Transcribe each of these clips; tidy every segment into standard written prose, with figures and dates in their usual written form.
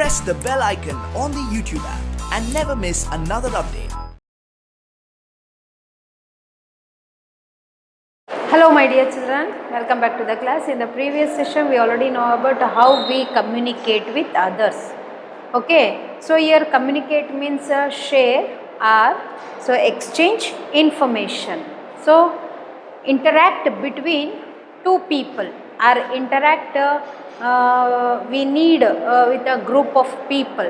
press the bell icon on the YouTube app and never miss another update. Hello my dear children, welcome back to the class. In the previous session we already know about how we communicate with others. Okay, so here communicate means share or so exchange information. So interact between two people or interact we need with a group of people.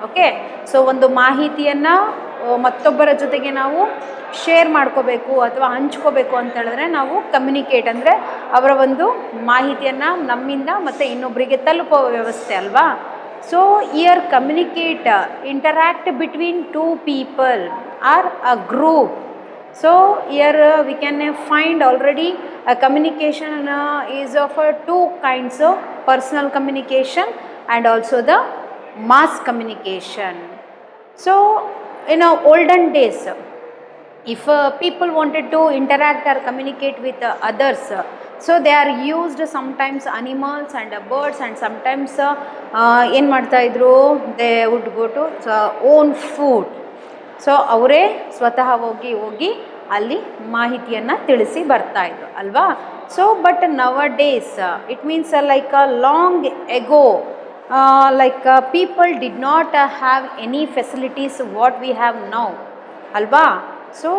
Okay, so ಒಂದು ಮಾಹಿತಿಯನ್ನು ಮತ್ತೊಬ್ಬರ ಜೊತೆಗೆ ನಾವು share ಮಾಡ್ಕೋಬೇಕು ಅಥವಾ ಹಂಚ್ಕೋಬೇಕು ಅಂತ ಹೇಳಿದ್ರೆ ನಾವು ಕಮ್ಯುನಿಕೇಟ್ ಅಂದರೆ ಅವರ ಒಂದು ಮಾಹಿತಿಯನ್ನು ನಮ್ಮಿಂದ ಮತ್ತು ಇನ್ನೊಬ್ಬರಿಗೆ ತಲುಪೋ ವ್ಯವಸ್ಥೆ ಅಲ್ವಾ. So here communicate interact between two people are a group. So here we can find already a communication is of two kinds of personal communication and also the mass communication. So in olden days, if people wanted to interact or communicate with others, so they are used sometimes animals and birds, and sometimes ಏನು ಮಾಡ್ತಾ ಇದ್ರು, they would go to own food. So ಅವರೇ ಸ್ವತಃ ಹೋಗಿ ಅಲ್ಲಿ ಮಾಹಿತಿಯನ್ನು ತಿಳಿಸಿ ಬರ್ತಾಯಿದ್ರು ಅಲ್ವಾ. ಸೊ ಬಟ್ ನವ days it means like long ago like people did not have any facilities what we have now ಅಲ್ವಾ. So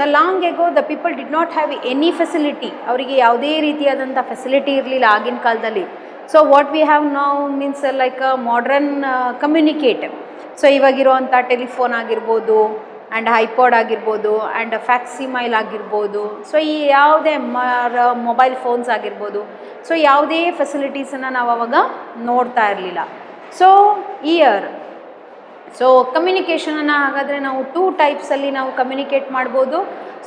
the long ago the people did not have any facility, ಅವರಿಗೆ ಯಾವುದೇ ರೀತಿಯಾದಂಥ ಫೆಸಿಲಿಟಿ ಇರಲಿಲ್ಲ ಆಗಿನ ಕಾಲದಲ್ಲಿ. So what we have now means like modern communicate. So ಇವಾಗಿರುವಂಥ telephone ಆಗಿರ್ಬೋದು and iPod ಆಗಿರ್ಬೋದು ಆ್ಯಂಡ್ ಫ್ಯಾಕ್ಸಿಮೈಲ್ ಆಗಿರ್ಬೋದು. ಸೊ ಈ ಯಾವುದೇ ಮೊಬೈಲ್ ಫೋನ್ಸ್ ಆಗಿರ್ಬೋದು. ಸೊ ಯಾವುದೇ ಫೆಸಿಲಿಟೀಸನ್ನು ನಾವು ಅವಾಗ ನೋಡ್ತಾ ಇರಲಿಲ್ಲ. ಸೊ ಸೊ ಕಮ್ಯುನಿಕೇಷನನ್ನು ಹಾಗಾದರೆ ನಾವು ಟೂ ಟೈಪ್ಸಲ್ಲಿ ನಾವು ಕಮ್ಯುನಿಕೇಟ್ ಮಾಡ್ಬೋದು.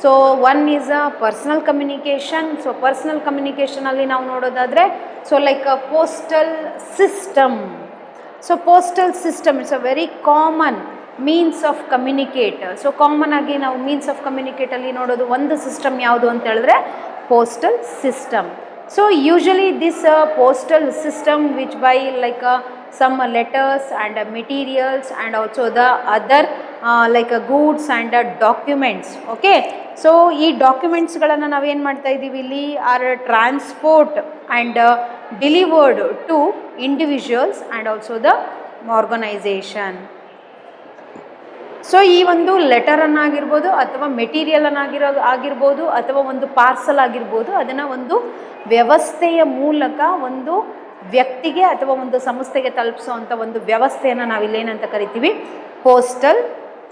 So one is a personal communication. So personal ಕಮ್ಯುನಿಕೇಷನಲ್ಲಿ ನಾವು ನೋಡೋದಾದರೆ so like postal system. So postal system it's a very common means of communicate. So common ಆಗಿ ನಾವು ಮೀನ್ಸ್ ಆಫ್ ಕಮ್ಯುನಿಕೇಟಲ್ಲಿ ನೋಡೋದು ಒಂದು ಸಿಸ್ಟಮ್ ಯಾವುದು ಅಂತ ಹೇಳಿದ್ರೆ postal system. So usually this postal system which by like some letters and materials and also the other like goods and documents. Okay, so ಈ ಡಾಕ್ಯುಮೆಂಟ್ಸ್ಗಳನ್ನು ನಾವೇನು ಮಾಡ್ತಾ ಇದ್ದೀವಿ ಇಲ್ಲಿ are transport and delivered to individuals and also the organization. So ಈ ಒಂದು ಲೆಟರನ್ನಾಗಿರ್ಬೋದು ಅಥವಾ ಆಗಿರ್ಬೋದು ಅಥವಾ ಒಂದು ಪಾರ್ಸಲ್ ಆಗಿರ್ಬೋದು, ಅದನ್ನು ಒಂದು ವ್ಯವಸ್ಥೆಯ ಮೂಲಕ ಒಂದು ವ್ಯಕ್ತಿಗೆ ಅಥವಾ ಒಂದು ಸಂಸ್ಥೆಗೆ ತಲುಪಿಸೋವಂಥ ಒಂದು ವ್ಯವಸ್ಥೆಯನ್ನು ನಾವಿಲ್ಲೇನಂತ ಕರಿತೀವಿ, ಪೋಸ್ಟಲ್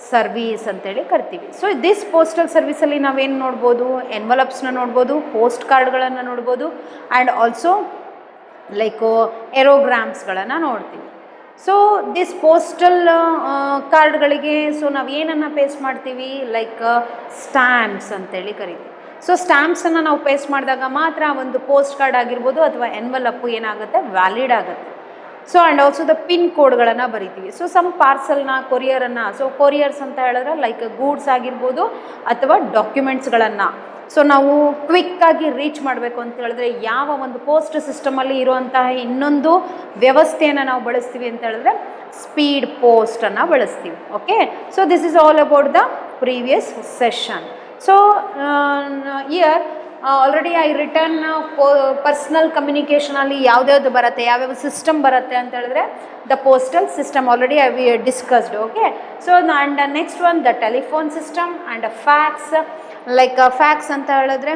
ಸರ್ವೀಸ್ ಅಂತೇಳಿ ಕರಿತೀವಿ. ಸೊ ದಿಸ್ ಪೋಸ್ಟಲ್ ಸರ್ವೀಸಲ್ಲಿ ನಾವೇನು ನೋಡ್ಬೋದು, ಎನ್ವಲಪ್ಸ್ನ ನೋಡ್ಬೋದು, ಪೋಸ್ಟ್ ಕಾರ್ಡ್ಗಳನ್ನು ನೋಡ್ಬೋದು ಆ್ಯಂಡ್ ಆಲ್ಸೋ ಲೈಕ್ ಏರೋಗ್ರಾಮ್ಸ್ಗಳನ್ನು ನೋಡ್ತೀವಿ. ಸೊ ದಿಸ್ ಪೋಸ್ಟಲ್ ಕಾರ್ಡ್ಗಳಿಗೆ ಸೊ ನಾವು ಏನನ್ನು ಪೇಸ್ಟ್ ಮಾಡ್ತೀವಿ, ಲೈಕ್ ಸ್ಟ್ಯಾಂಪ್ಸ್ ಅಂತೇಳಿ ಕರಿತೀವಿ. ಸೊ ಸ್ಟ್ಯಾಂಪ್ಸನ್ನು ನಾವು ಪೇಸ್ಟ್ ಮಾಡಿದಾಗ ಮಾತ್ರ ಒಂದು ಪೋಸ್ಟ್ ಕಾರ್ಡ್ ಆಗಿರ್ಬೋದು ಅಥವಾ ಎನ್ವಲಪ್ಪು ಏನಾಗುತ್ತೆ, ವ್ಯಾಲಿಡ್ ಆಗುತ್ತೆ. So and also the pin ಕೋಡ್ಗಳನ್ನು ಬರಿತೀವಿ. ಸೊ ಸಮ್ ಪಾರ್ಸಲ್ನ ಕೊರಿಯರನ್ನು, ಸೊ ಕೊರಿಯರ್ಸ್ ಅಂತ ಹೇಳಿದ್ರೆ ಲೈಕ್ ಗೂಡ್ಸ್ ಆಗಿರ್ಬೋದು ಅಥವಾ ಡಾಕ್ಯುಮೆಂಟ್ಸ್ಗಳನ್ನು ಸೊ ನಾವು ಕ್ವಿಕ್ಕಾಗಿ ರೀಚ್ ಮಾಡಬೇಕು ಅಂತ ಹೇಳಿದ್ರೆ ಯಾವ ಒಂದು ಪೋಸ್ಟ್ ಸಿಸ್ಟಮಲ್ಲಿ ಇರುವಂತಹ ಇನ್ನೊಂದು ವ್ಯವಸ್ಥೆಯನ್ನು ನಾವು ಬಳಸ್ತೀವಿ ಅಂತ ಹೇಳಿದ್ರೆ ಸ್ಪೀಡ್ ಪೋಸ್ಟನ್ನು ಬಳಸ್ತೀವಿ. Okay, so this is all about the previous session. So here already I return personal ಕಮ್ಯುನಿಕೇಷನಲ್ಲಿ ಯಾವ್ದ್ಯಾವ್ದು ಬರುತ್ತೆ, ಯಾವ್ಯಾವ ಸಿಸ್ಟಮ್ ಬರುತ್ತೆ ಅಂತ ಹೇಳಿದ್ರೆ the postal system already I we discussed. Okay, so and next one the telephone system and fax. Like fax ಅಂತ ಹೇಳಿದ್ರೆ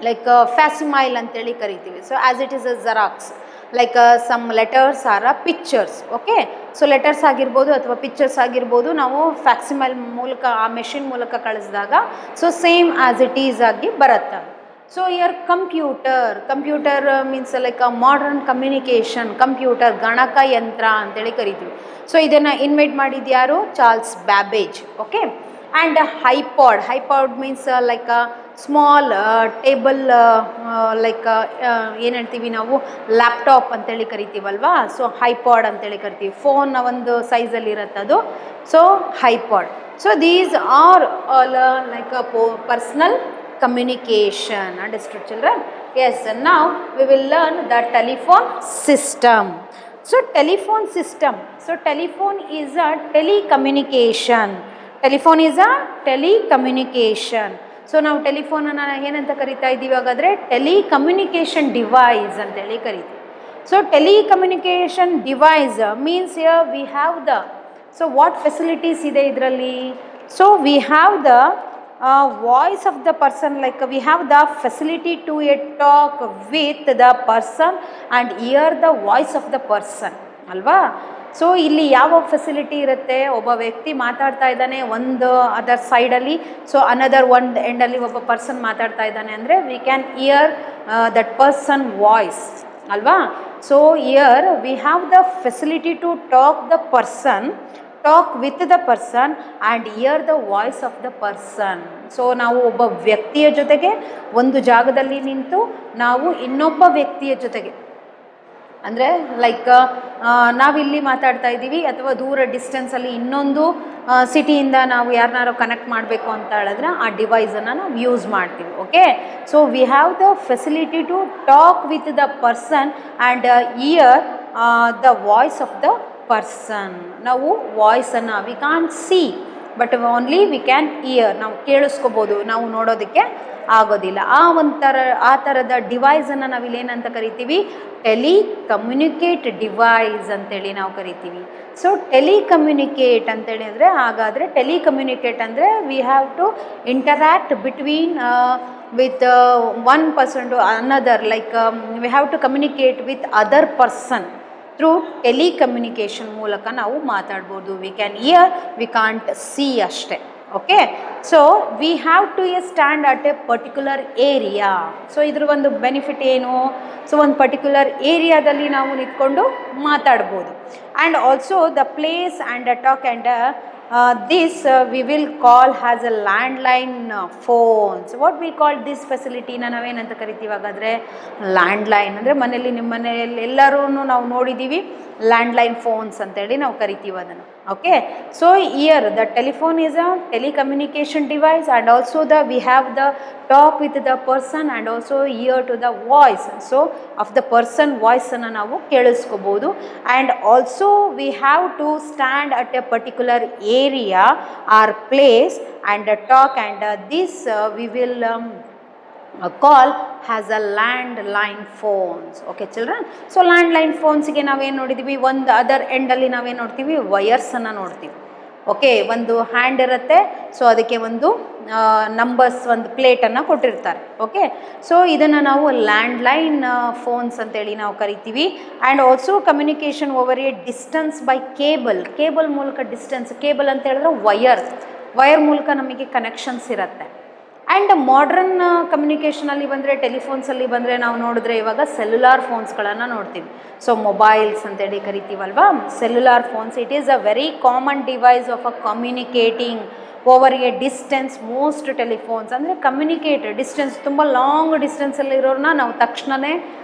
like facsimile ಅಂತೇಳಿ ಕರಿತೀವಿ. So as it is a xerox, like some letters or a pictures. Okay, so letters ಆಗಿರ್ಬೋದು ಅಥವಾ pictures ಆಗಿರ್ಬೋದು ನಾವು facsimile ಮೂಲಕ ಆ ಮೆಷಿನ್ ಮೂಲಕ ಕಳಿಸಿದಾಗ so same as it is ಆಗಿ ಬರುತ್ತೆ. So here computer means like modern communication. Computer ಗಣಕಯಂತ್ರ ಅಂತೇಳಿ ಕರಿತೀವಿ. ಸೊ ಇದನ್ನು ಇನ್ವೆಂಟ್ ಮಾಡಿದ್ದು ಯಾರು, Charles Babbage. Okay, and iPad means like small table like ಏನು ಹೇಳ್ತೀವಿ ನಾವು, ಲ್ಯಾಪ್ಟಾಪ್ ಅಂತೇಳಿ ಕರಿತೀವಲ್ವಾ. ಸೊ ಹೈಪಾಡ್ ಅಂತೇಳಿ ಕರಿತೀವಿ. ಫೋನ್ನ ಒಂದು ಸೈಜಲ್ಲಿ ಇರುತ್ತೆ ಅದು. So iPad. So these are all like personal communication. Understood children? Yes, and now we will learn the telephone system. So telephone system, so telephone is a telecommunication, telephone is a telecommunication. So ನಾವು ಟೆಲಿಫೋನನ್ನು ಏನಂತ ಕರಿತಾ ಇದ್ದೀವಿ ಹಾಗಾದರೆ telecommunication device ಅಂತೇಳಿ ಕರಿತೀವಿ. So telecommunication device means we have the, so what facilities ಇದೆ ಇದರಲ್ಲಿ? So we have the voice of the person, like we have the facility to talk with the person and hear the voice of the person ಅಲ್ವಾ. So ಇಲ್ಲಿ ಯಾವ facility ಇರುತ್ತೆ? ಒಬ್ಬ ವ್ಯಕ್ತಿ ಮಾತಾಡ್ತಾ ಇದ್ದಾನೆ ಒಂದು ಅದರ್ ಸೈಡಲ್ಲಿ, ಸೊ ಅನದರ್ ಒಂದು ಎಂಡಲ್ಲಿ ಒಬ್ಬ ಪರ್ಸನ್ ಮಾತಾಡ್ತಾ ಇದ್ದಾನೆ ಅಂದರೆ we can hear that person voice ಅಲ್ವಾ. So here we have the facility to talk with the person and hear the voice of the person. So ನಾವು ಒಬ್ಬ ವ್ಯಕ್ತಿಯ ಜೊತೆಗೆ ಒಂದು ಜಾಗದಲ್ಲಿ ನಿಂತು ನಾವು ಇನ್ನೊಬ್ಬ ವ್ಯಕ್ತಿಯ ಜೊತೆಗೆ, ಅಂದರೆ ಲೈಕ್ ನಾವಿಲ್ಲಿ ಮಾತಾಡ್ತಾ ಇದ್ದೀವಿ ಅಥವಾ ದೂರ ಡಿಸ್ಟೆನ್ಸಲ್ಲಿ ಇನ್ನೊಂದು ಸಿಟಿಯಿಂದ ನಾವು ಯಾರನ್ನಾರು ಕನೆಕ್ಟ್ ಮಾಡಬೇಕು ಅಂತ ಹೇಳಿದ್ರೆ ಆ ಡಿವೈಸನ್ನು ನಾವು ಯೂಸ್ ಮಾಡ್ತೀವಿ. Okay, so we have the facility to talk with the person and hear the voice of the person. ನಾವು ವಾಯ್ಸನ್ನು we can't see but only we can hear, ನಾವು ಕೇಳಿಸ್ಕೋಬೋದು, ನಾವು ನೋಡೋದಕ್ಕೆ ಆಗೋದಿಲ್ಲ. ಆ ಥರದ ಡಿವೈಸನ್ನು ನಾವಿಲ್ಲಿ ಏನಂತ ಕರಿತೀವಿ? ಟೆಲಿಕಮ್ಯುನಿಕೇಟ್ ಡಿವೈಸ್ ಅಂತೇಳಿ ನಾವು ಕರಿತೀವಿ. ಸೊ ಟೆಲಿಕಮ್ಯುನಿಕೇಟ್ ಅಂತೇಳಿ ಅಂದರೆ, ಹಾಗಾದರೆ ಟೆಲಿಕಮ್ಯುನಿಕೇಟ್ ಅಂದರೆ we have to interact between with one person to another, like we have to communicate with other person through telecommunication ಮೂಲಕ ನಾವು ಮಾತಾಡ್ಬೋದು. We can hear, we can't see ಅಷ್ಟೇ. Okay, so we have to stand at a particular area. So ಇದ್ರ ಒಂದು benefit ಏನು? So ಒಂದು particular ಏರಿಯಾದಲ್ಲಿ ನಾವು ನಿಂತ್ಕೊಂಡು ಮಾತಾಡ್ಬೋದು. And also the place and talk and this we will call as a landline phones. What we call this facility na navenanta kariತೀವಿ ಹಾಗಾದರೆ landline. ಅಂದರೆ ಮನೆಯಲ್ಲಿ ನಿಮ್ಮ ಮನೆಯಲ್ಲಿ ಎಲ್ಲರೂ ನಾವು ನೋಡಿದ್ದೀವಿ ಲ್ಯಾಂಡ್ಲೈನ್ ಫೋನ್ಸ್ ಅಂತೇಳಿ ನಾವು ಕರಿತೀವಿ ಅದನ್ನು. Okay, so here the telephone is a telecommunication device and also we have the talk with the person and also hear to the voice, so of the person voice ಅನ್ನು ನಾವು ಕೇಳಿಸ್ಕೋಬೋದು. And also we have to stand at a particular area or place and talk, and this we will call has a landline phones. Okay children, so landline phones ಗೆ ನಾವೇನು ನೋಡಿದ್ದೀವಿ? ಒಂದು other ಎಂಡಲ್ಲಿ ನಾವೇನು ನೋಡ್ತೀವಿ? ವಯರ್ಸನ್ನು ನೋಡ್ತೀವಿ. ಓಕೆ, ಒಂದು ಹ್ಯಾಂಡ್ ಇರುತ್ತೆ, so ಅದಕ್ಕೆ ಒಂದು ನಂಬರ್ಸ್, ಒಂದು ಪ್ಲೇಟನ್ನು ಕೊಟ್ಟಿರ್ತಾರೆ. ಓಕೆ, ಸೊ ಇದನ್ನು ನಾವು ಲ್ಯಾಂಡ್ಲೈನ್ ಫೋನ್ಸ್ ಅಂತೇಳಿ ನಾವು ಕರಿತೀವಿ. And also communication over a distance by cable ಮೂಲಕ ಡಿಸ್ಟೆನ್ಸ್. ಕೇಬಲ್ ಅಂತ ಹೇಳಿದ್ರೆ ವಯರ್ ಮೂಲಕ ನಮಗೆ ಕನೆಕ್ಷನ್ಸ್ ಇರುತ್ತೆ. ಆ್ಯಂಡ್ ಮಾಡ್ರನ್ ಕಮ್ಯುನಿಕೇಷನಲ್ಲಿ ಬಂದರೆ, ಟೆಲಿಫೋನ್ಸಲ್ಲಿ ಬಂದರೆ ನಾವು ನೋಡಿದ್ರೆ ಇವಾಗ ಸೆಲ್ಯುಲಾರ್ ಫೋನ್ಸ್ಗಳನ್ನು ನೋಡ್ತೀವಿ. ಸೊ ಮೊಬೈಲ್ಸ್ ಅಂತೇಳಿ ಕರಿತೀವಲ್ವಾ, cellular phones. It is a very common device of a communicating over a distance. Most telephones ಅಂದರೆ ಕಮ್ಯುನಿಕೇಟ್ ಡಿಸ್ಟೆನ್ಸ್, ತುಂಬ ಲಾಂಗ್ ಡಿಸ್ಟೆನ್ಸಲ್ಲಿರೋರನ್ನ ನಾವು ತಕ್ಷಣವೇ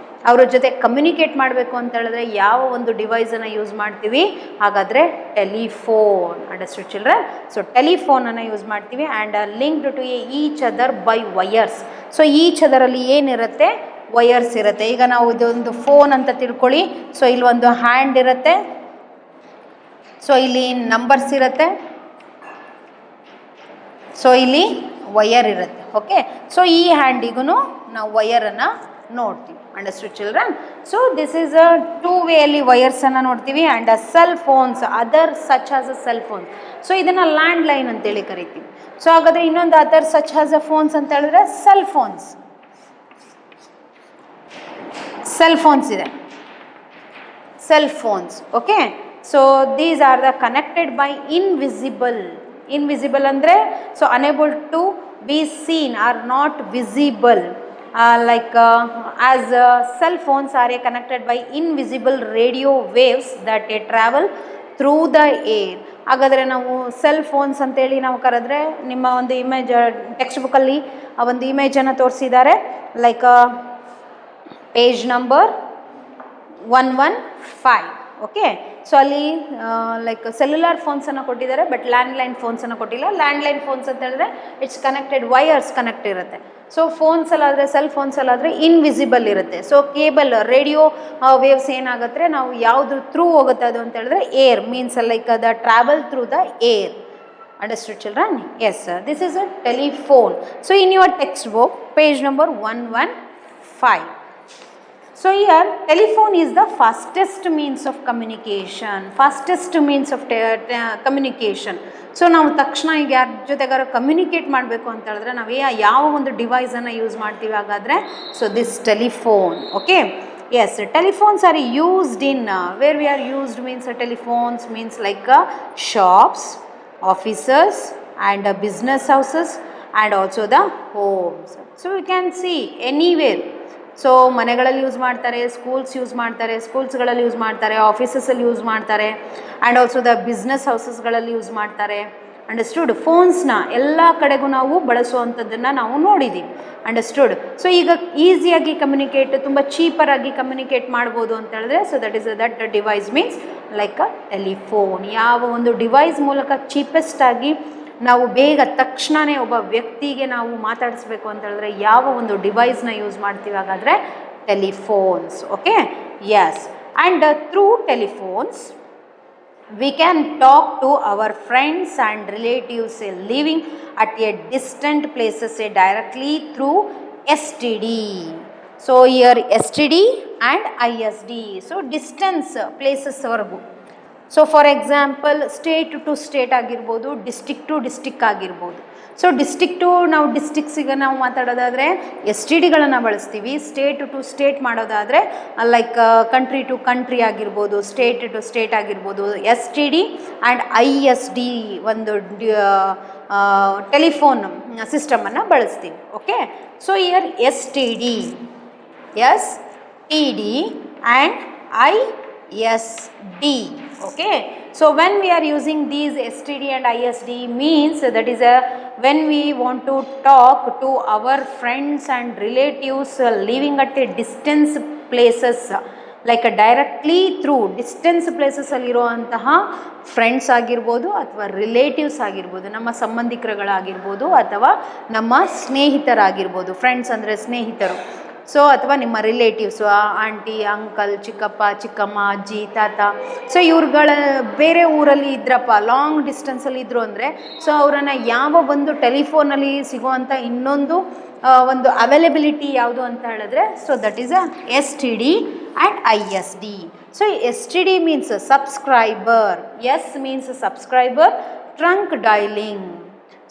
ಅವ್ರ ಜೊತೆ ಕಮ್ಯುನಿಕೇಟ್ ಮಾಡಬೇಕು ಅಂತ ಹೇಳಿದ್ರೆ ಯಾವ ಒಂದು ಡಿವೈಸನ್ನು ಯೂಸ್ ಮಾಡ್ತೀವಿ? ಹಾಗಾದರೆ ಟೆಲಿಫೋನ್. Understood children? ಸೊ ಟೆಲಿಫೋನನ್ನು ಯೂಸ್ ಮಾಡ್ತೀವಿ. And linked to each other by wires. So each ಅದರಲ್ಲಿ ಏನಿರುತ್ತೆ? ವಯರ್ಸ್ ಇರುತ್ತೆ. ಈಗ ನಾವು ಇದೊಂದು ಫೋನ್ ಅಂತ ತಿಳ್ಕೊಳ್ಳಿ. ಸೊ ಇಲ್ಲಿ ಒಂದು ಹ್ಯಾಂಡ್ ಇರುತ್ತೆ, ಸೊ ಇಲ್ಲಿ ನಂಬರ್ಸ್ ಇರುತ್ತೆ, ಸೊ ಇಲ್ಲಿ ವಯರ್ ಇರುತ್ತೆ. ಓಕೆ, ಸೊ ಈ ಹ್ಯಾಂಡಿಗೂ ನಾವು ವಯರನ್ನು ನೋಡ್ತೀವಿ. Understood children? So this is a two way ಅಲ್ಲಿ ವಯರ್ಸನ್ನು ನೋಡ್ತೀವಿ. And cell phones, other such as a cell phone. So ಇದನ್ನು ಲ್ಯಾಂಡ್ಲೈನ್ ಅಂತೇಳಿ ಕರಿತೀವಿ. ಸೊ ಹಾಗಾದರೆ ಇನ್ನೊಂದು other such as a phones ಅಂತ ಹೇಳಿದ್ರೆ ಸೆಲ್ ಫೋನ್ಸ್ ಇದೆ, cell phones. Okay, so these are the connected by invisible ಅಂದರೆ so unable to be seen or not visible. Like as cell phones are connected by invisible radio waves that travel through the air. ಹಾಗಾದರೆ ನಾವು cell phones ಅಂತೇಳಿ ನಾವು ಕರೆದ್ರೆ, ನಿಮ್ಮ ಒಂದು image text ಬುಕ್ಕಲ್ಲಿ ಆ ಒಂದು ಇಮೇಜನ್ನು ತೋರಿಸಿದ್ದಾರೆ. Like page number 115. Okay, so ಅಲ್ಲಿ ಲೈಕ್ ಸೆಲ್ಯುಲಾರ್ ಫೋನ್ಸನ್ನು ಕೊಟ್ಟಿದ್ದಾರೆ, ಬಟ್ ಲ್ಯಾಂಡ್ಲೈನ್ ಫೋನ್ಸನ್ನು ಕೊಟ್ಟಿಲ್ಲ. ಲ್ಯಾಂಡ್ಲೈನ್ ಫೋನ್ಸ್ ಅಂತ ಹೇಳಿದ್ರೆ ಇಟ್ಸ್ ಕನೆಕ್ಟೆಡ್, ವೈರ್ಸ್ ಕನೆಕ್ಟ್ ಇರುತ್ತೆ. ಸೊ ಫೋನ್ಸಲ್ಲಾದರೆ, ಸೆಲ್ ಫೋನ್ಸಲ್ಲಾದರೆ ಇನ್ವಿಸಿಬಲ್ ಇರುತ್ತೆ. ಸೊ ಕೇಬಲ್ ರೇಡಿಯೋ ವೇವ್ಸ್ ಏನಾಗುತ್ತೆ, ನಾವು ಯಾವುದು ಥ್ರೂ ಹೋಗುತ್ತೆ ಅದು ಅಂತ ಹೇಳಿದ್ರೆ air, means like the travel through the air. Understood, children? Yes, sir. This is a telephone. So in your textbook, page number 115. So here, telephone is the fastest means of communication. Fastest means of communication. So ನಾವು ತಕ್ಷಣ ಈಗ ಯಾರ ಜೊತೆಗಾರ communicate ಮಾಡಬೇಕು ಅಂತ ಹೇಳಿದ್ರೆ ನಾವು ಯಾವ ಒಂದು ಡಿವೈಸನ್ನು ಯೂಸ್ ಮಾಡ್ತೀವಿ ಹಾಗಾದರೆ? So this telephone. Okay, yes, telephones are used in where we are used means telephones means like shops, offices and business houses and also the homes. So we can see anywhere. So ಮನೆಗಳಲ್ಲಿ use ಮಾಡ್ತಾರೆ, schools use ಮಾಡ್ತಾರೆ, ಸ್ಕೂಲ್ಸ್ಗಳಲ್ಲಿ use ಮಾಡ್ತಾರೆ, ಆಫೀಸಸಲ್ಲಿ use ಮಾಡ್ತಾರೆ, and also the business ಹೌಸಸ್ಗಳಲ್ಲಿ use ಮಾಡ್ತಾರೆ. Understood? ಫೋನ್ಸ್ನ ಎಲ್ಲ ಕಡೆಗೂ ನಾವು ಬಳಸುವಂಥದ್ದನ್ನು ನಾವು ನೋಡಿದ್ದೀವಿ. ಅಂಡರ್ಸ್ಟುಡ್? ಸೊ ಈಗ ಈಸಿಯಾಗಿ ಕಮ್ಯುನಿಕೇಟ್, ತುಂಬ ಚೀಪರಾಗಿ ಕಮ್ಯುನಿಕೇಟ್ ಮಾಡ್ಬೋದು ಅಂತ ಹೇಳಿದ್ರೆ, so that device means like a telephone. ಯಾವ ಒಂದು ಡಿವೈಸ್ ಮೂಲಕ ಚೀಪೆಸ್ಟಾಗಿ ನಾವು ಬೇಗ ತಕ್ಷಣವೇ ಒಬ್ಬ ವ್ಯಕ್ತಿಗೆ ನಾವು ಮಾತಾಡಿಸ್ಬೇಕು ಅಂತ ಹೇಳಿದ್ರೆ ಯಾವ ಒಂದು ಡಿವೈಸ್ನ ಯೂಸ್ ಮಾಡ್ತೀವಿ ಹಾಗಾದರೆ? Telephones. Okay, yes. And through telephones we can talk to our friends and relatives living at a distant places directly through STD. So here STD and ISD. So distance places ವರೆಗೂ. So for example state to state ಆಗಿರ್ಬೋದು, district to district ಆಗಿರ್ಬೋದು. So district to ನಾವು ಡಿಸ್ಟಿಕ್ಸಿಗೆ ನಾವು ಮಾತಾಡೋದಾದರೆ S T ಡಿಗಳನ್ನು ಬಳಸ್ತೀವಿ. State to state ಮಾಡೋದಾದರೆ ಲೈಕ್ ಕಂಟ್ರಿ ಟು ಕಂಟ್ರಿ ಆಗಿರ್ಬೋದು, ಸ್ಟೇಟ್ ಟು ಸ್ಟೇಟ್ ಆಗಿರ್ಬೋದು. S T D and ISD ಒಂದು ಟೆಲಿಫೋನ್ ಸಿಸ್ಟಮನ್ನು ಬಳಸ್ತೀವಿ. Okay, so here STD, STD and ISD. Okay, so when we are using these STD and ISD means that is when we want to talk to our friends and relatives living at a distance places, like directly through distance places ಅಲ್ಲಿರುವಂತಹ friends ಆಗಿರ್ಬೋದು ಅಥವಾ relatives ಆಗಿರ್ಬೋದು, ನಮ್ಮ ಸಂಬಂಧಿಕರುಗಳಾಗಿರ್ಬೋದು ಅಥವಾ ನಮ್ಮ ಸ್ನೇಹಿತರಾಗಿರ್ಬೋದು. Friends ಅಂದರೆ ಸ್ನೇಹಿತರು. So ಅಥವಾ ನಿಮ್ಮ ರಿಲೇಟಿವ್ಸು, ಆಂಟಿ, ಅಂಕಲ್, ಚಿಕ್ಕಪ್ಪ, ಚಿಕ್ಕಮ್ಮ, ಅಜ್ಜಿ, ತಾತ. ಸೊ ಇವ್ರುಗಳ ಬೇರೆ ಊರಲ್ಲಿ ಇದ್ರಪ್ಪ, ಲಾಂಗ್ ಡಿಸ್ಟೆನ್ಸಲ್ಲಿ ಇದ್ದರು ಅಂದರೆ ಸೊ ಅವರನ್ನು ಯಾವ ಒಂದು ಟೆಲಿಫೋನಲ್ಲಿ ಸಿಗುವಂಥ ಇನ್ನೊಂದು ಒಂದು ಅವೈಲಬಿಲಿಟಿ ಯಾವುದು ಅಂತ ಹೇಳಿದ್ರೆ so that is STD and ISD. So STD means subscriber, S means subscriber, trunk dialing.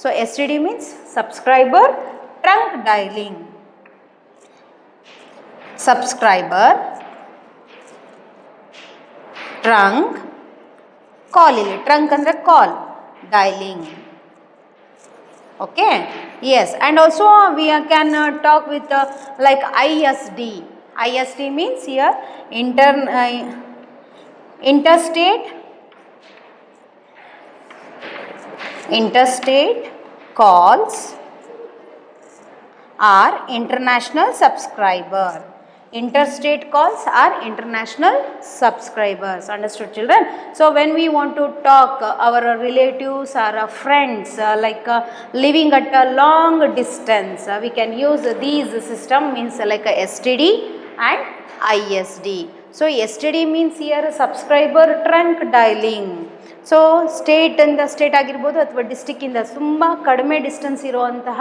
So STD means subscriber, trunk dialing. Subscriber, trunk, call. ಇಲ್ಲಿ ಟ್ರಂಕ್ ಅಂದರೆ call, dialing. Okay, yes. And also we can talk with like ISD. ISD means here interstate calls are international subscriber. Interstate calls are international subscribers. Understood, children? So when we want to talk our relatives or friends like living at a long distance, we can use these system means like STD and ISD. So STD means here subscriber trunk dialing. So ಸ್ಟೇಟಿಂದ state ಆಗಿರ್ಬೋದು ಅಥವಾ ಡಿಸ್ಟಿಕ್ಕಿಂದ ತುಂಬ ಕಡಿಮೆ distance ಇರುವಂತಹ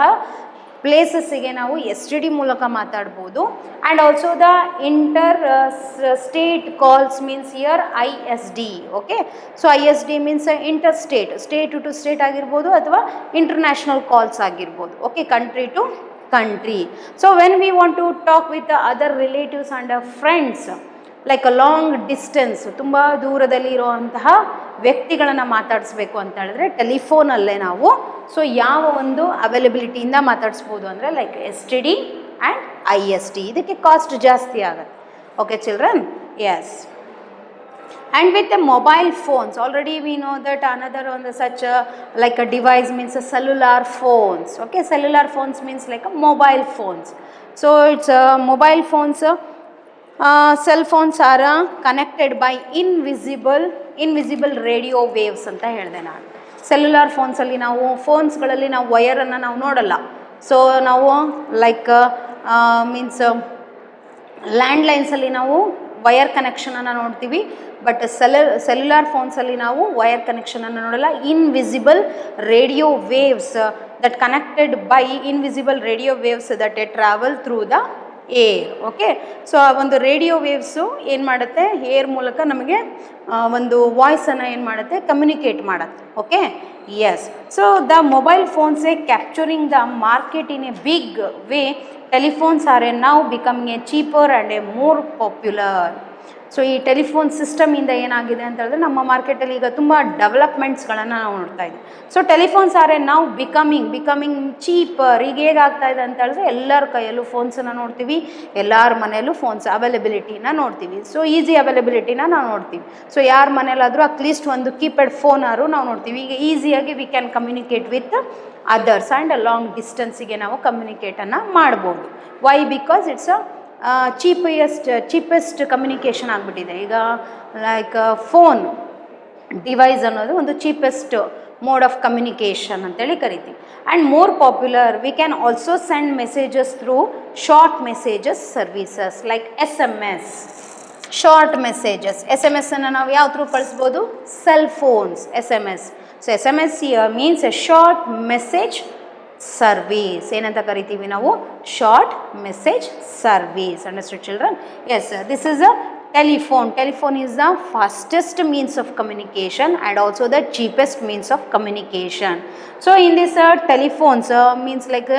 ಪ್ಲೇಸಸ್ಸಿಗೆ ನಾವು STD ಮೂಲಕ ಮಾತಾಡ್ಬೋದು. And also the state calls means here ISD. Okay, so ISD means interstate, state to state ಆಗಿರ್ಬೋದು ಅಥವಾ ಇಂಟರ್ನ್ಯಾಷನಲ್ ಕಾಲ್ಸ್ ಆಗಿರ್ಬೋದು. Okay, country to country. So when we want to talk with other relatives and friends like a long distance, ತುಂಬ ದೂರದಲ್ಲಿ ಇರುವಂತಹ ವ್ಯಕ್ತಿಗಳನ್ನು ಮಾತಾಡಿಸ್ಬೇಕು ಅಂತ ಹೇಳಿದ್ರೆ ಟೆಲಿಫೋನಲ್ಲೇ ನಾವು ಸೊ ಯಾವ ಒಂದು ಅವೈಲಬಿಲಿಟಿಯಿಂದ ಮಾತಾಡಿಸ್ಬೋದು ಅಂದರೆ ಲೈಕ್ STD ಆ್ಯಂಡ್ ISD. ಇದಕ್ಕೆ ಕಾಸ್ಟ್ ಜಾಸ್ತಿ ಆಗುತ್ತೆ. Okay children, yes. And with the mobile phones already we know that another ಒಂದು such like a device means cellular phones. Okay, cellular phones means like a mobile phones. So it's mobile phones cell phones are connected by invisible radio waves ಅಂತ ಹೇಳಿದೆ ನಾನು. Cellular ಫೋನ್ಸಲ್ಲಿ ಫೋನ್ಸ್ಗಳಲ್ಲಿ ನಾವು ವಯರನ್ನು ನಾವು ನೋಡಲ್ಲ. So ನಾವು like means ಲ್ಯಾಂಡ್ಲೈನ್ಸಲ್ಲಿ ನಾವು wire ಕನೆಕ್ಷನನ್ನು ನೋಡ್ತೀವಿ, but cellular ಫೋನ್ಸಲ್ಲಿ ನಾವು ವಯರ್ ಕನೆಕ್ಷನನ್ನು ನೋಡಲ್ಲ. Invisible radio waves that connected by invisible radio waves that travel through the air. Okay, so ಆ ಒಂದು ರೇಡಿಯೋ ವೇವ್ಸು ಏನು ಮಾಡುತ್ತೆ, ಏರ್ ಮೂಲಕ ನಮಗೆ ಒಂದು ವಾಯ್ಸನ್ನು ಏನು ಮಾಡುತ್ತೆ, ಕಮ್ಯುನಿಕೇಟ್ ಮಾಡುತ್ತೆ. Okay, yes. So the mobile phones capturing the market in a big way. Telephones are now becoming a cheaper and a more popular. So ಈ ಟೆಲಿಫೋನ್ ಸಿಸ್ಟಮಿಂದ ಏನಾಗಿದೆ ಅಂತ ಹೇಳಿದ್ರೆ ನಮ್ಮ ಮಾರ್ಕೆಟಲ್ಲಿ ಈಗ ತುಂಬ ಡೆವಲಪ್ಮೆಂಟ್ಸ್ಗಳನ್ನು ನಾವು ನೋಡ್ತಾ ಇದ್ದೀವಿ. ಸೊ ಟೆಲಿಫೋನ್ಸ್ ಆರ್ ನಾವು ಬಿಕಮಿಂಗ್ ಚೀಪರ್. ಈಗ ಹೇಗಾಗ್ತಾ ಇದೆ ಅಂತ ಹೇಳಿದ್ರೆ ಎಲ್ಲರ ಕೈಯಲ್ಲೂ ಫೋನ್ಸನ್ನು ನೋಡ್ತೀವಿ, ಎಲ್ಲರ ಮನೆಯಲ್ಲೂ ಫೋನ್ಸ್ ಅವೈಲಬಿಲಿಟಿನ ನೋಡ್ತೀವಿ. ಸೊ ಈಸಿ ಅವೈಲಬಿಲಿಟಿನ ನಾವು ನೋಡ್ತೀವಿ. ಸೊ ಯಾರ ಮನೇಲಾದರೂ ಅಟ್ಲೀಸ್ಟ್ ಒಂದು ಕೀಪ್ಯಾಡ್ ಫೋನಾರು ನಾವು ನೋಡ್ತೀವಿ. ಈಗ ಈಸಿಯಾಗಿ we can communicate with others and long ಡಿಸ್ಟೆನ್ಸಿಗೆ ನಾವು ಕಮ್ಯುನಿಕೇಟನ್ನು ಮಾಡ್ಬೋದು. Why? Because it's cheapest communication ಆಗಿಬಿಟ್ಟಿದೆ. ಈಗ ಲೈಕ್ ಫೋನ್ ಡಿವೈಸ್ ಅನ್ನೋದು ಒಂದು ಚೀಪೆಸ್ಟ್ ಮೋಡ್ ಆಫ್ ಕಮ್ಯುನಿಕೇಷನ್ ಅಂತೇಳಿ ಕರಿತೀವಿ. And more popular, we can also send messages through short messages services like SMS. Short messages, SMS-ಅನ್ನು ನಾವು ಯಾವ ಥ್ರೂ ಕಳಿಸ್ಬೋದು? Cell phones, SMS. So SMS means a short message service. ಏನಂತ ಕರಿತೀವಿ ನಾವು? Short message service. Understood children? Yes, this is a telephone. Telephone is the fastest means of communication and also the cheapest means of communication. So in this telephones means like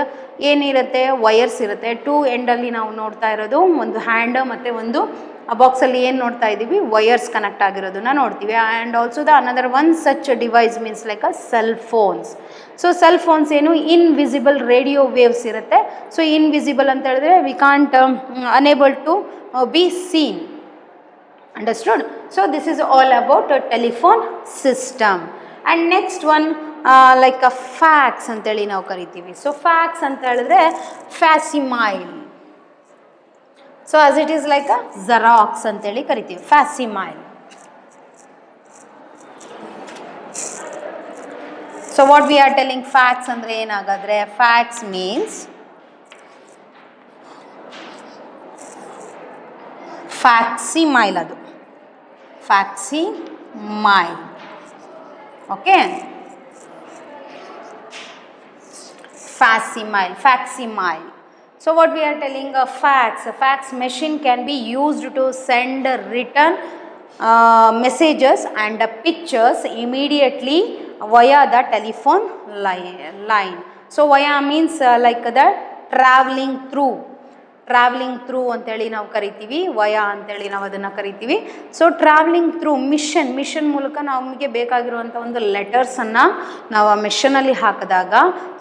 ಏನಿರುತ್ತೆ, wires ಇರುತ್ತೆ. Two ಎಂಡಲ್ಲಿ ನಾವು ನೋಡ್ತಾ ಇರೋದು ಒಂದು hand ಮತ್ತು ಒಂದು ಬಾಕ್ಸಲ್ಲಿ ಏನು ನೋಡ್ತಾ ಇದ್ದೀವಿ, ವಯರ್ಸ್ ಕನೆಕ್ಟ್ ಆಗಿರೋದನ್ನ ನೋಡ್ತೀವಿ. And also the another one such device means like a cell phones. So cell phones ಏನು, ಇನ್ವಿಸಿಬಲ್ ರೇಡಿಯೋ ವೇವ್ಸ್ ಇರುತ್ತೆ. ಸೊ ಇನ್ವಿಸಿಬಲ್ ಅಂತ ಹೇಳಿದ್ರೆ we can't unable to be seen. Understood? So this is all about a telephone system. And next one like a fax anteli ನಾವು ಕರಿತೀವಿ. So fax ಅಂತ ಹೇಳಿದ್ರೆ facsimile. So as it is like a Xerox ಅಂತೇಳಿ ಕರಿತೀವಿ, facsimile. So what we are telling, fax ಅಂದ್ರೆ ಏನಾಗಾದ್ರೆ, fax means facsimile. ಅದು facsimile. Okay, facsimile. So what we are telling, a fax machine can be used to send written messages and pictures immediately via the telephone line. So via means like the traveling through ಅಂತೇಳಿ ನಾವು ಕರಿತೀವಿ, via ಅಂತೇಳಿ ನಾವು ಅದನ್ನು ಕರಿತೀವಿ. So travelling through mission ಮೂಲಕ ನಮಗೆ ಬೇಕಾಗಿರುವಂಥ ಒಂದು ಲೆಟರ್ಸನ್ನು ನಾವು ಆ ಮಿಷನಲ್ಲಿ ಹಾಕಿದಾಗ,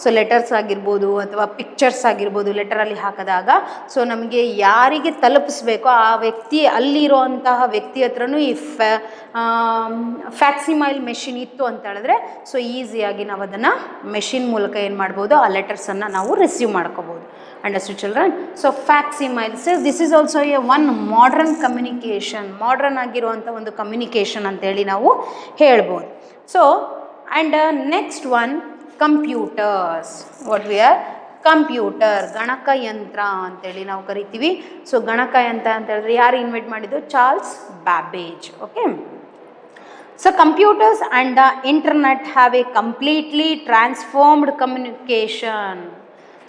ಸೊ ಲೆಟರ್ಸ್ ಆಗಿರ್ಬೋದು ಅಥವಾ ಪಿಕ್ಚರ್ಸ್ ಆಗಿರ್ಬೋದು, ಲೆಟರಲ್ಲಿ ಹಾಕಿದಾಗ ಸೊ ನಮಗೆ ಯಾರಿಗೆ ತಲುಪಿಸ್ಬೇಕೋ ಆ ವ್ಯಕ್ತಿ, ಅಲ್ಲಿರುವಂತಹ ವ್ಯಕ್ತಿ ಹತ್ರನೂ ಈ ಫ್ಯಾಕ್ಸಿಮೈಲ್ ಮೆಷಿನ್ ಇತ್ತು ಅಂತ ಹೇಳಿದ್ರೆ ಸೊ ಈಸಿಯಾಗಿ ನಾವು ಅದನ್ನು ಮೆಷಿನ್ ಮೂಲಕ ಏನು ಮಾಡ್ಬೋದು, ಆ ಲೆಟರ್ಸನ್ನು ನಾವು ರಿಸೀವ್ ಮಾಡ್ಕೋಬೋದು. Understood children? So facsimile says this is also a one modern communication. Modern ಆಗಿರುವಂಥ ಒಂದು ಕಮ್ಯುನಿಕೇಷನ್ ಅಂತೇಳಿ ನಾವು ಹೇಳ್ಬೋದು. So and next one computers. What we are? Computer, ಗಣಕಯಂತ್ರ ಅಂತೇಳಿ ನಾವು ಕರಿತೀವಿ. ಸೊ ಗಣಕಯಂತ್ರ ಅಂತ ಹೇಳಿದ್ರೆ ಯಾರು ಇನ್ವೆಂಟ್ ಮಾಡಿದ್ದು? Charles Babbage. Okay, so computers and the internet have A completely transformed communication.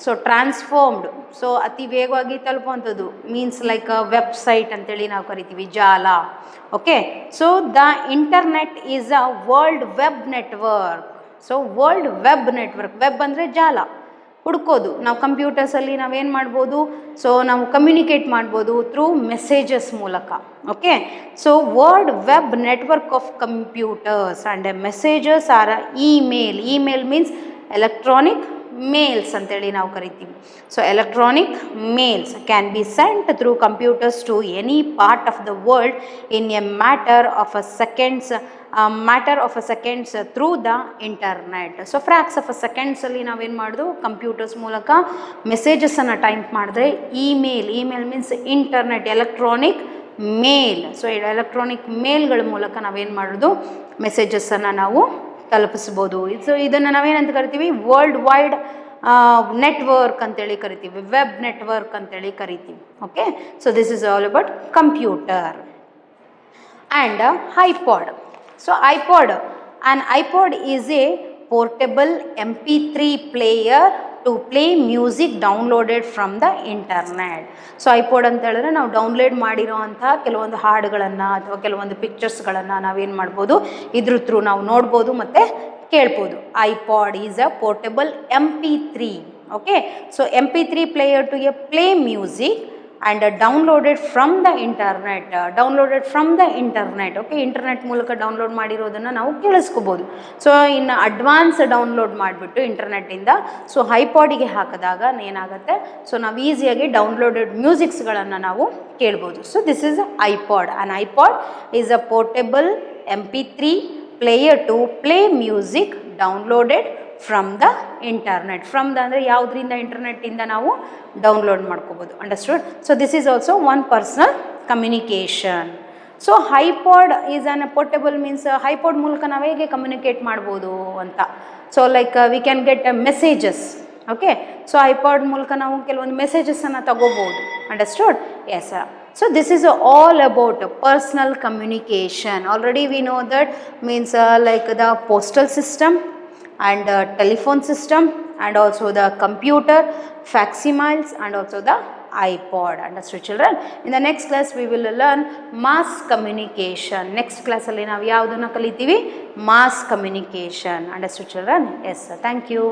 So transformed, so ಅತಿ ವೇಗವಾಗಿ ತಲುಪುವಂಥದ್ದು ಮೀನ್ಸ್ ಲೈಕ್ ವೆಬ್ಸೈಟ್ ಅಂತೇಳಿ ನಾವು ಕರಿತೀವಿ, ಜಾಲ. Okay, so the internet is a world web network. So world web network, web ಅಂದರೆ ಜಾಲ, ಹುಡ್ಕೋದು. ನಾವು ಕಂಪ್ಯೂಟರ್ಸಲ್ಲಿ ನಾವೇನು ಮಾಡ್ಬೋದು, ಸೊ ನಾವು ಕಮ್ಯುನಿಕೇಟ್ ಮಾಡ್ಬೋದು ಥ್ರೂ ಮೆಸೇಜಸ್ ಮೂಲಕ. Okay, so world web network of computers and messages are email means electronic mails ಅಂತೇಳಿ ನಾವು ಕರಿತೀವಿ. So electronic mails can be sent through computers to any part of the world in a matter of a seconds matter of a seconds through the internet. So fraction of a ಸೆಕೆಂಡ್ಸಲ್ಲಿ ನಾವೇನು ಮಾಡೋದು computers ಮೂಲಕ ಮೆಸೇಜಸನ್ನು type ಮಾಡಿದ್ರೆ email means internet, electronic mail. So electronic ಮೇಲ್ಗಳ ಮೂಲಕ ನಾವೇನು ಮಾಡೋದು ಮೆಸೇಜಸನ್ನು ನಾವು ತಲುಪಿಸ್ಬೋದು. ಸೊ ಇದನ್ನು ನಾವೇನಂತ ಕರಿತೀವಿ ವರ್ಲ್ಡ್ ವೈಡ್ ನೆಟ್ವರ್ಕ್ ಅಂತೇಳಿ ಕರಿತೀವಿ, ವೆಬ್ ನೆಟ್ವರ್ಕ್ ಅಂತೇಳಿ ಕರಿತೀವಿ. Okay, so this is all about computer. And iPod. So an iPod is a portable MP3 player to play music downloaded from the internet. So iPod ಅಂತ ಹೇಳಿದ್ರೆ ನಾವು download ಮಾಡಿರೋ ಅಂಥ ಕೆಲವೊಂದು ಹಾಡುಗಳನ್ನು ಅಥವಾ ಕೆಲವೊಂದು ಪಿಕ್ಚರ್ಸ್ಗಳನ್ನು ನಾವೇನು ಮಾಡ್ಬೋದು ಇದ್ರ ಥ್ರೂ ನಾವು ನೋಡ್ಬೋದು ಮತ್ತು ಕೇಳ್ಬೋದು. iPod is a portable MP3. Okay, so MP3 player to play music and downloaded from the internet. Okay, internet ಮೂಲಕ ಡೌನ್ಲೋಡ್ ಮಾಡಿರೋದನ್ನು ನಾವು ಕೇಳಿಸ್ಕೋಬೋದು. ಸೊ ಇನ್ನು ಅಡ್ವಾನ್ಸ್ ಡೌನ್ಲೋಡ್ ಮಾಡಿಬಿಟ್ಟು ಇಂಟರ್ನೆಟ್ಟಿಂದ ಸೊ iPodಗೆ ಹಾಕಿದಾಗ ಏನಾಗುತ್ತೆ, ಸೊ ನಾವು ಈಸಿಯಾಗಿ ಡೌನ್ಲೋಡೆಡ್ ಮ್ಯೂಸಿಕ್ಸ್ಗಳನ್ನು ನಾವು ಕೇಳ್ಬೋದು. So this is iPod. And iPod is a portable MP3 player to play music downloaded from the internet. From the ಅಂದರೆ ಯಾವುದರಿಂದ, ಇಂಟರ್ನೆಟ್ಟಿಂದ ನಾವು ಡೌನ್ಲೋಡ್ ಮಾಡ್ಕೋಬೋದು. Understood? So this is also one personal communication. So iPod is an portable means iPod ಮೂಲಕ ನಾವು ಹೇಗೆ communicate ಮಾಡ್ಬೋದು ಅಂತ. So like we can get messages. Okay, so iPod ಮೂಲಕ ನಾವು ಕೆಲವೊಂದು ಮೆಸೇಜಸನ್ನು ತಗೋಬೋದು. Understood? Yes. So this is all about personal communication. Already we know that means like the postal system and telephone system and also the computer, facsimiles and also the iPod. Understood children? In the next class we will learn mass communication. Next class alli ನಾವು ಯಾವುದನ್ನು ಕಲಿತೀವಿ? Mass communication. Understood children? Yes sir. Thank you.